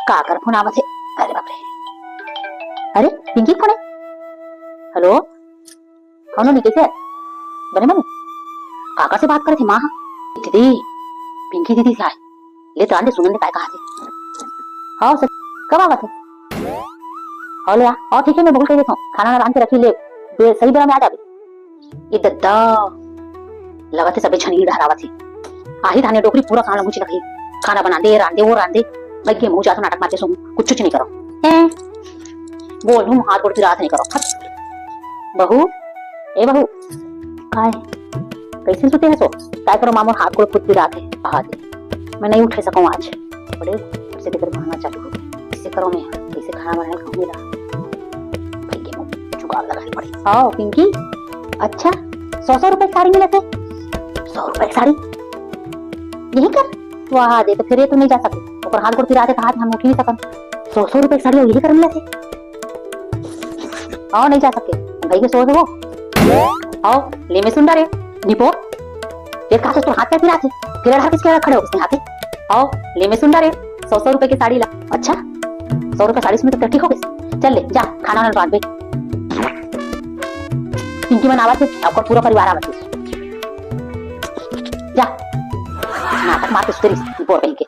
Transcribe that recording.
का कर फोन आवत है। अरे बाप रे, अरे पिंकी फोन है। हेलो कौन हो कैसे बने बने काका से बात करे थे माँ। दीदी पिंकी दीदी क्या है ले तो आंदे सुनने काय कहा थे। हाँ सर कब आवत है। हाँ ले और ठीक है मैं बोल के देता हूँ खाना रांध के रखी ले सही बेरा में आ जाबे। ये दद्दा लगत है सबे छनी ढहरावत है। आही थाने डोकरी पूरा खाना मुझे लगी खाना बना दे रांधे वो रांधे मैं के मुंह जातो नाटक मारते सो कुछ नहीं करो हैं बोल हूँ हाथ गोड़ रात नहीं करो बहू ए बहू काय कैसे सोते हैं सो काय करो मामो हाथ गोड़ खुद रात है कहा दे मैं नहीं उठ सकूं आज बड़े से देकर खाना चालू हो गया इससे करो मैं कैसे खाना बनाए खाऊंगा भाई के मुंह जुगाड़ लगानी पड़ी। आओ पिंकी अच्छा 100 रुपए साड़ी मिले थे 100 रुपए साड़ी यही कर वाह दे तो फिर ये तो नहीं जा सकते ऊपर हाथ गोड़ फिरा दे कहा हम उठ नहीं सकन 100 रुपए साड़ी यही कर मिले थे। आओ नहीं जा सकते भाई के सो वो आओ ले में सुंदर है निपो ये कहा तो हाथ पे फिरा थे फिर हर किसके खड़े हो उसने हाथे। आओ ले में सुंदर है 100 रुपए की साड़ी ला। अच्छा 100 रुपए साड़ी में तो ठीक हो गई चल ले जा खाना ना रात में पिंकी मनावा थे आपका पूरा परिवार आवा थे जा नाटक मारते सुधरी रिपोर्ट कहीं के